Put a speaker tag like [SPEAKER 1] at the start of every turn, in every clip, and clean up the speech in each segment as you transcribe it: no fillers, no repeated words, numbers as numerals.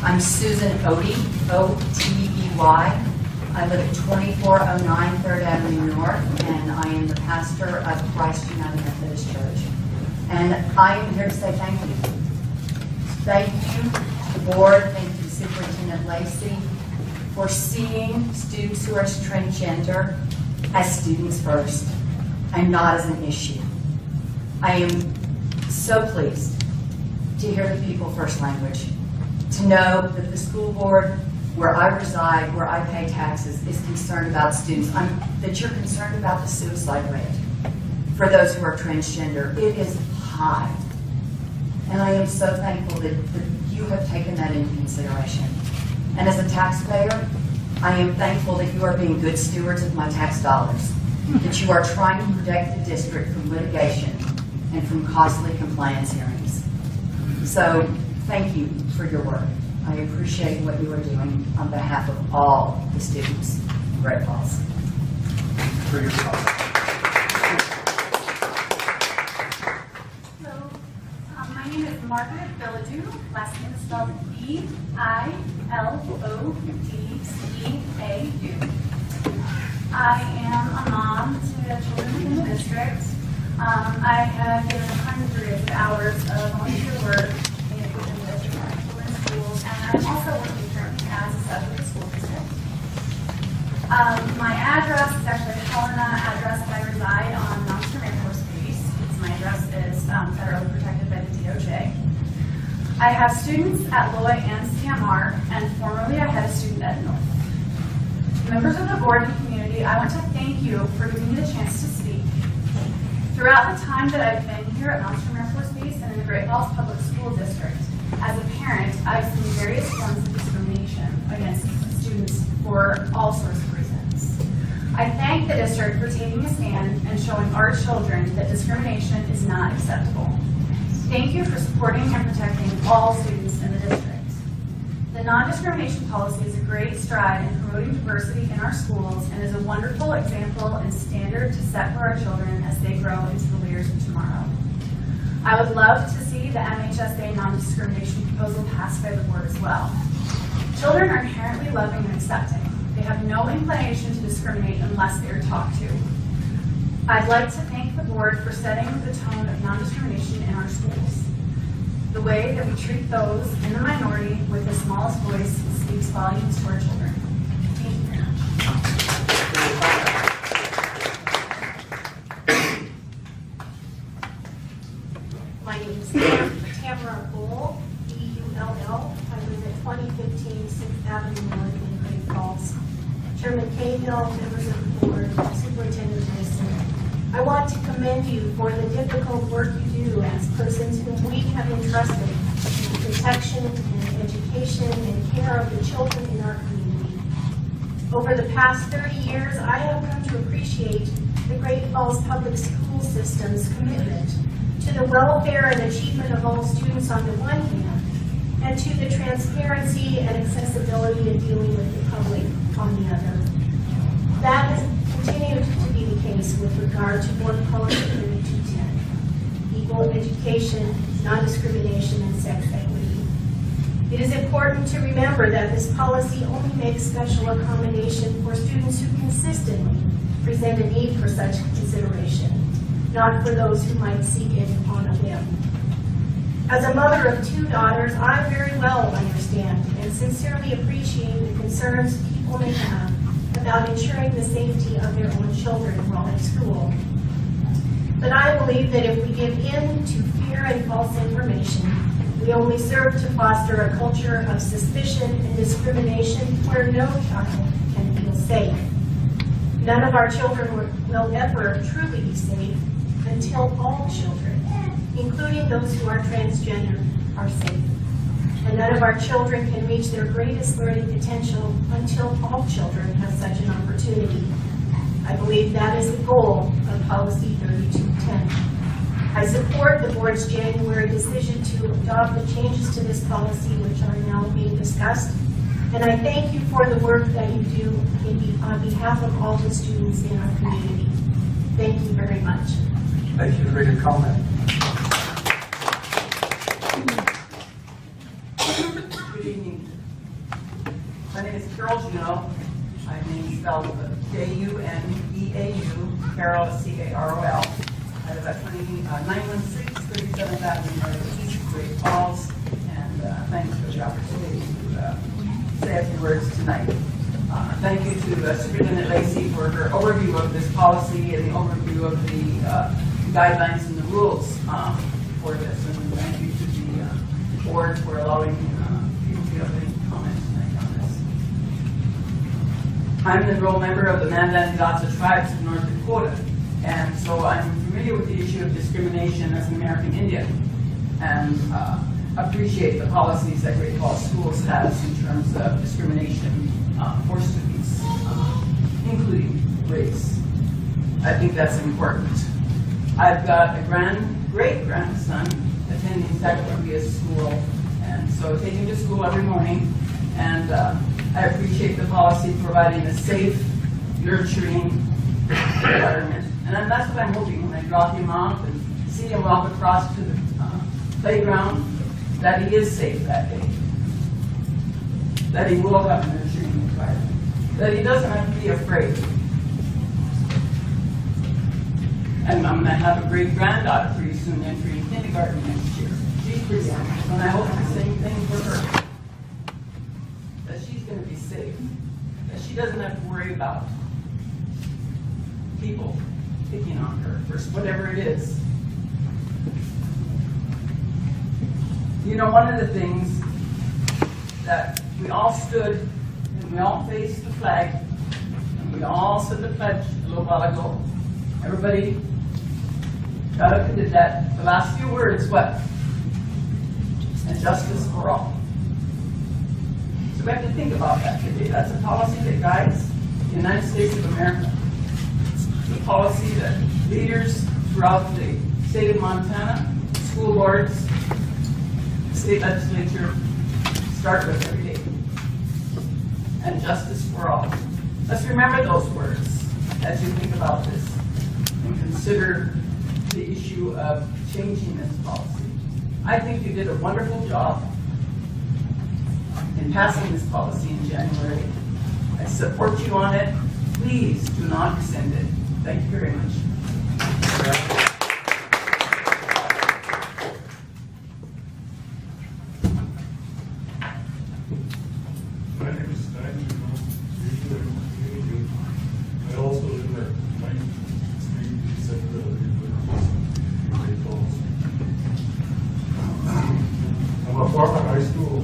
[SPEAKER 1] I'm Susan Otey, O-T-E-Y. I live at 2409 3rd Avenue North, and I am the pastor of Christ United Methodist Church. And I am here to say thank you. Thank you to the board, thank you to Superintendent Lacey for seeing students who are transgender as students first and not as an issue. I am so pleased to hear the people first language, to know that the school board where I reside, where I pay taxes, is concerned about students, that you're concerned about the suicide rate for those who are transgender. It is high. And I am so thankful that you have taken that into consideration. And as a taxpayer, I am thankful that you are being good stewards of my tax dollars, that you are trying to protect the district from litigation and from costly compliance hearings. So thank you for your work. I appreciate what you are doing on behalf of all the students in Great Falls.
[SPEAKER 2] For your comment.
[SPEAKER 3] Hello, my name is Margaret Billadou. Last name is spelled B-I-L-O-D-C-A-U. I am a mom to children in the district. I have given hundreds of hours of volunteer work within the district children's schools, and I'm also working currently as a sub of the school district. My address is actually a Helena address that I reside on Monster Air Force Base. My address is federally protected by the DOJ. I have students at Loy and CMR, and formerly I had a student at North. Members of the board and community, I want to thank you for giving me the chance to speak. Throughout the time that I've been here at Monster Air Force Base and in the Great Falls Public School District, as a parent, I've seen various forms of discrimination against students for all sorts of reasons. I thank the district for taking a stand and showing our children that discrimination is not acceptable. Thank you for supporting and protecting all students in the district. The non-discrimination policy is a great stride in promoting diversity in our schools and is a wonderful example and standard to set for our children as they grow into the leaders of tomorrow. I would love to see the MHSA non-discrimination proposal passed by the board as well. Children are inherently loving and accepting. They have no inclination to discriminate unless they are taught to. I'd like to thank the board for setting the tone of non-discrimination in our schools. The way that we treat those in the minority with the smallest voice speaks volumes to our children. Thank you very much.
[SPEAKER 4] My name is Tamara Bull, B-U-L-L. I live at 2015 6th Avenue North in Great Falls. Chairman Cahill, members of the board, Superintendent Mason, I want to commend you for the difficult work you do as persons whom we have entrusted in the protection and education and care of the children in our community. Over the past 30 years, I have come to appreciate the Great Falls Public School System's commitment to the welfare and achievement of all students on the one hand, and to the transparency and accessibility of dealing with the public on the other. That has continued to be the case with regard to Board Policy 3210, equal education, non-discrimination, and sex equity. It is important to remember that this policy only makes special accommodation for students who consistently present a need for such consideration, not for those who might seek it on a whim. As a mother of 2 daughters, I very well understand and sincerely appreciate the concerns people may have about ensuring the safety of their own children while at school. But I believe that if we give in to fear and false information, we only serve to foster a culture of suspicion and discrimination where no child can feel safe. None of our children will ever truly be safe until all children, including those who are transgender, are safe. And none of our children can reach their greatest learning potential until all children have such an opportunity. I believe that is the goal of Policy 3210. I support the board's January decision to adopt the changes to this policy, which are now being discussed. And I thank you for the work that you do on behalf of all the students in our community. Thank you very much.
[SPEAKER 2] Thank you for your comment.
[SPEAKER 4] Would
[SPEAKER 5] evening. My name is Carol Juneau. My name is spelled Juneau, Carol, C-A-R-O-L. I live at 916 37th Avenue, Northeast, Great Falls, and thanks for the opportunity to say a few words tonight. Thank you to Superintendent Lacey for her overview of this policy and the overview of the guidelines and the rules for this. And thank you to the board for allowing people to have any comments tonight on this. I'm an enrolled member of the Mandan-Gotsa tribes of North Dakota, and so I'm familiar with the issue of discrimination as an American Indian, and appreciate the policies that Great Falls Schools has in terms of discrimination for students, including race. I think that's important. I've got a great-grandson attending Sacagawea School, and so I take him to school every morning, and I appreciate the policy providing a safe, nurturing environment. And that's what I'm hoping when I drop him off and see him walk across to the playground, that he is safe that day, that he will have a nurturing environment, that he doesn't have to be afraid. And I'm going to have a great-granddaughter pretty soon entering kindergarten next year. She's pretty young, and I hope the same thing for her. That she's going to be safe, that she doesn't have to worry about people picking on her for whatever it is. You know, one of the things that we all stood and we all faced the flag and we all said the pledge a little while ago. Everybody got up and did that. The last few words, what? And justice for all. So we have to think about that today. That's a policy that guides the United States of America. It's a policy that leaders throughout the state of Montana, school boards, state legislature start with every day. And justice for all. Let's remember those words as you think about this and consider the issue of changing this policy. I think you did a wonderful job in passing this policy in January. I support you on it. Please do not rescind it. Thank you very much.
[SPEAKER 2] My name is Stan Juneau. I also live at 9th Street, Central Great Falls. I'm a former high school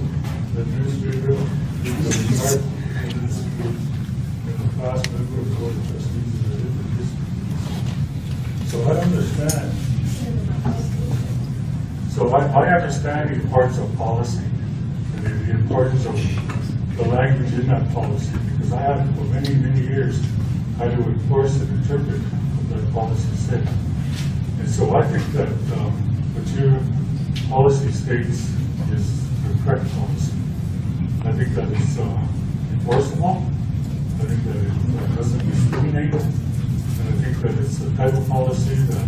[SPEAKER 2] administrator, and a class member of the Board of Trustees of the different districts. So I understand. So I understand the importance of policy and the importance of the language in that policy, because I have for many, many years had to enforce and interpret what that policy said. And so I think that what your policy states is the correct policy. I think that it's enforceable. I think that it doesn't discriminate. And I think that it's the type of policy that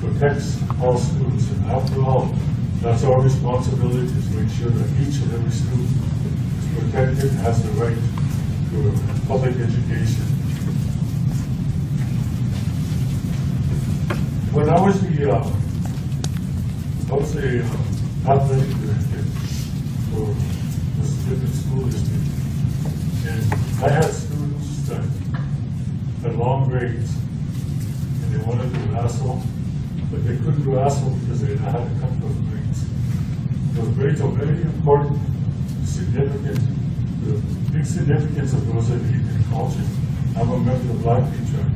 [SPEAKER 2] protects all students. And after all, that's our responsibility, to make sure that each and every student is protected and has the right to public education. When I was a athletic director for this different school district, and I had students that had long grades, and they wanted to do ASSO, but they couldn't do ASSO because they had a couple of grades. Those grades are very important, significant, the big significance of those in culture. I'm a member of the Black Tribe.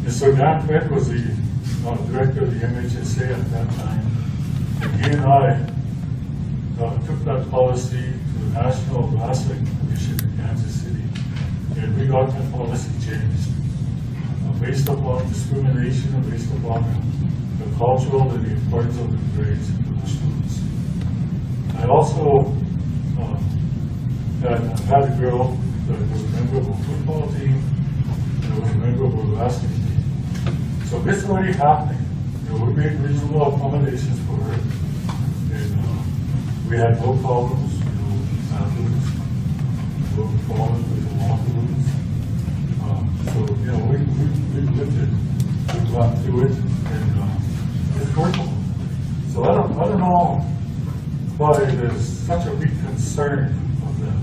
[SPEAKER 2] And so Dan Peck was the director of the MHSA at that time. And he and I took that policy to the National Wrestling Commission in Kansas City. And we got that policy changed based upon discrimination and based upon the cultural and the importance of the grades to the students. I also had a girl that was a member of a football team and was a member of a wrestling team. So this is already happening. We made reasonable accommodations for her, and we had no problems. rooms. We'll fall into the locker rooms. So, you know, we've lived it, we've gone through it, and it's workable. So I don't know why there's such a big concern of that.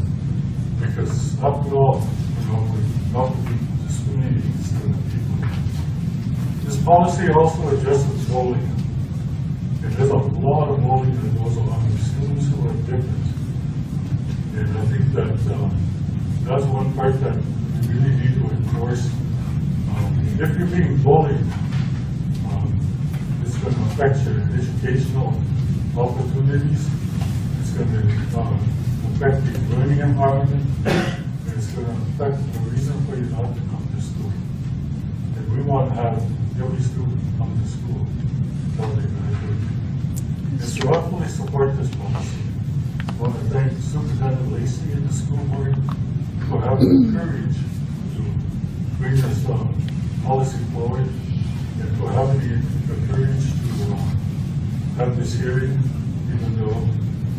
[SPEAKER 2] Because after all, you know, we're not discriminating against other people. This policy also addresses bullying. And there's a lot of bullying that goes along with students who are different. And I think that that's one part that we really need to enforce. If you're being bullied, it's going to affect your educational opportunities. It's going to affect the learning environment. And it's going to affect the reason for you not to come to school. And we want to have every student come to school. That's what they're going to do. And so I fully support this policy. I want to thank Superintendent Lacey and the school board for having the courage to bring this policy forward and for having the courage to have this hearing, even though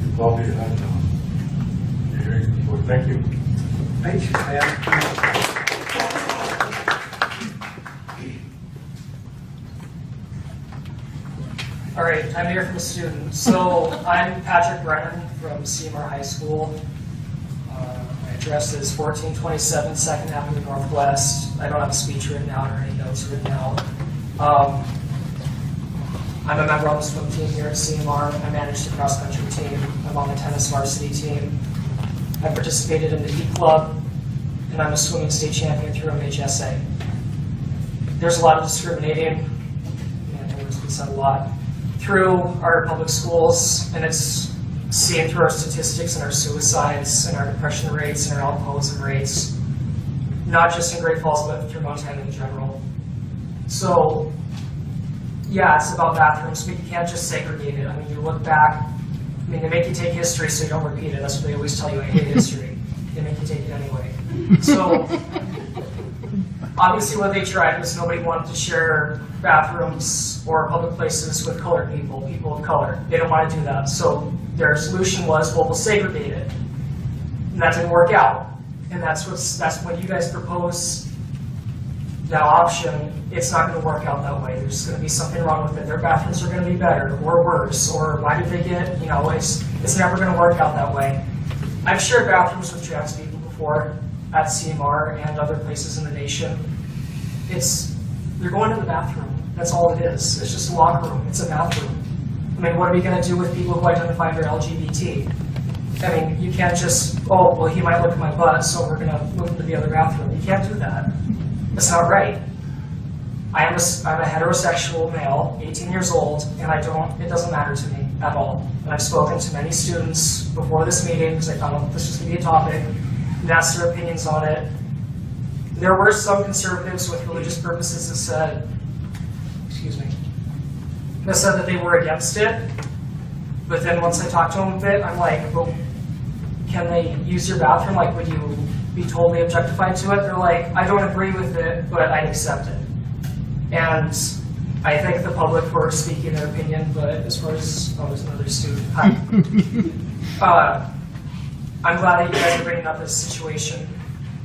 [SPEAKER 2] you probably had hearings before. Thank you.
[SPEAKER 6] Thank you, ma'am.
[SPEAKER 7] All right, I'm here from a student. So I'm Patrick Brennan from Seymour High School. My address is 1427 2nd Avenue Northwest. I don't have a speech written out or any notes written out. I'm a member on the swim team here at Seymour. I manage the cross-country team. I'm on the tennis varsity team. I participated in the E Club, and I'm a swimming state champion through MHSA. There's a lot of discriminating, and there's been said a lot, through our public schools, and it's seen through our statistics and our suicides and our depression rates and our alcoholism rates, not just in Great Falls, but through Montana in general. So, yeah, it's about bathrooms, but you can't just segregate it. I mean, you look back, I mean, they make you take history so you don't repeat it. That's what they always tell you, I hate history. They make you take it anyway. So, obviously what they tried was nobody wanted to share bathrooms or public places with colored people, people of color. They don't want to do that. So their solution was, well, we'll segregate it. And that didn't work out. And that's what you guys propose, that option. It's not going to work out that way. There's going to be something wrong with it. Their bathrooms are going to be better or worse, or why did they get, you know, it's never going to work out that way. I've shared bathrooms with trans people before at CMR and other places in the nation. They're going to the bathroom. That's all it is. It's just a locker room. It's a bathroom. I mean, what are we going to do with people who identify as LGBT? I mean, you can't just, oh, well, he might look at my butt, so we're going to move into the other bathroom. You can't do that. That's not right. I'm a heterosexual male, 18 years old, and it doesn't matter to me at all. And I've spoken to many students before this meeting because I thought this was going to be a topic, and asked their opinions on it. There were some conservatives with religious purposes that said, that they were against it. But then once I talked to them a bit, I'm like, well, can they use your bathroom? Like, would you be totally objectified to it? They're like, I don't agree with it, but I'd accept it. And I thank the public for speaking their opinion, but as far as, oh, there's another student. Hi. I'm glad that you guys are bringing up this situation,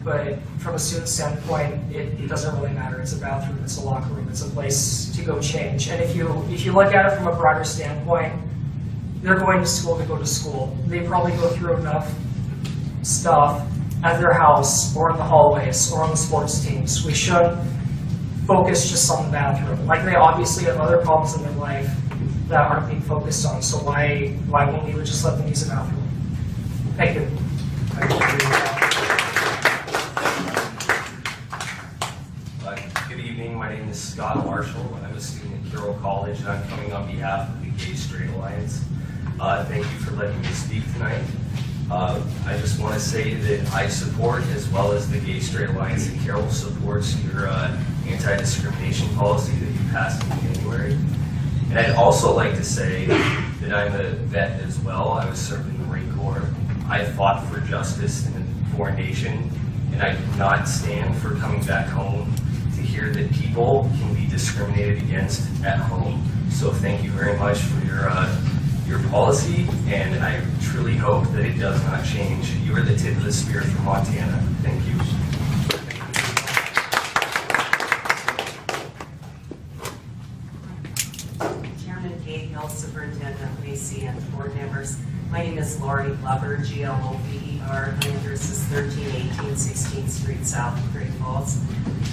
[SPEAKER 7] but from a student standpoint, it doesn't really matter. It's a bathroom, it's a locker room, it's a place to go change. And if you look at it from a broader standpoint, they're going to school to go to school. They probably go through enough stuff at their house or in the hallways or on the sports teams. We should focus just on the bathroom. Like, they obviously have other problems in their life that aren't being focused on, so why won't we just let them use the bathroom? Thank you.
[SPEAKER 8] Good evening, my name is Scott Marshall. I'm a student at Carroll College, and I'm coming on behalf of the Gay Straight Alliance. Thank you for letting me speak tonight. I just want to say that I support, as well as the Gay Straight Alliance, and Carroll supports your anti-discrimination policy that you passed in January. And I'd also like to say that I'm a vet as well. I was serving in the Marine Corps. I fought for justice in a foreign nation, and I do not stand for coming back home to hear that people can be discriminated against at home. So thank you very much for your your policy, and I truly hope that it does not change. You are the tip of the spear for Montana. Thank you.
[SPEAKER 6] Chairman Cahill, Superintendent Lacey, and board members. My name is Lori Glover, Glover. My address is 1318 16th Street South in Great Falls.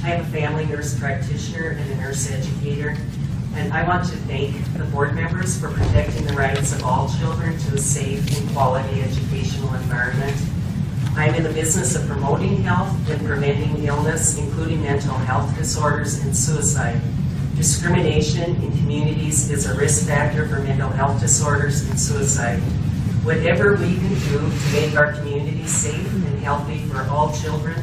[SPEAKER 6] I am a family nurse practitioner and a nurse educator, and I want to thank the board members for protecting the rights of all children to a safe and quality educational environment. I'm in the business of promoting health and preventing illness, including mental health disorders and suicide. Discrimination in communities is a risk factor for mental health disorders and suicide. Whatever we can do to make our communities safe and healthy for all children,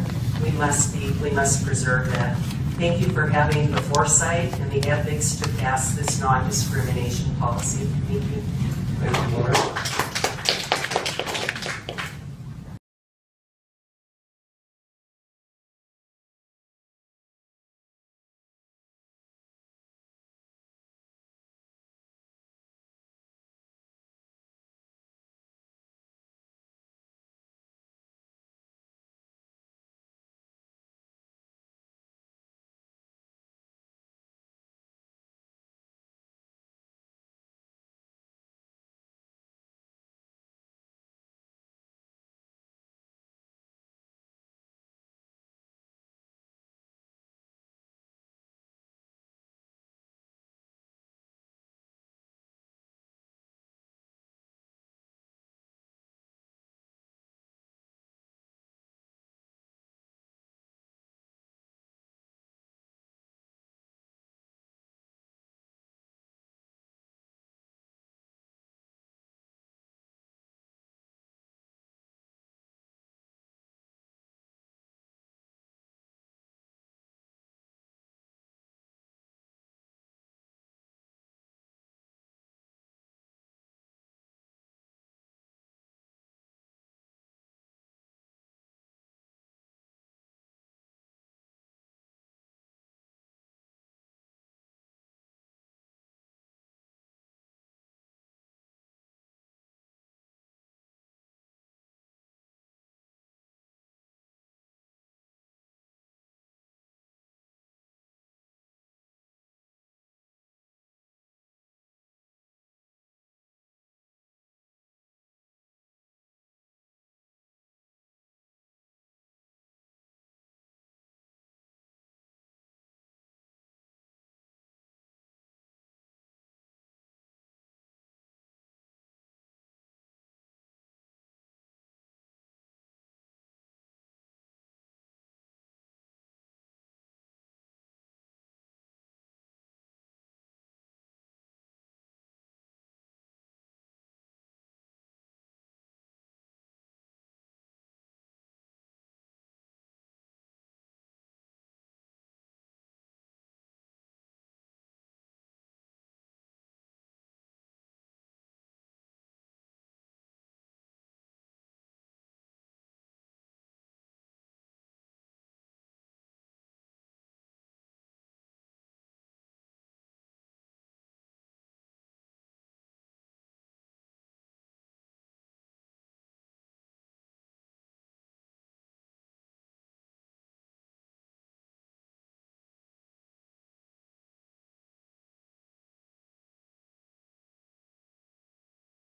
[SPEAKER 6] we must preserve that. Thank you for having the foresight and the ethics to pass this non-discrimination policy. Thank you.
[SPEAKER 8] Thank you, Laura.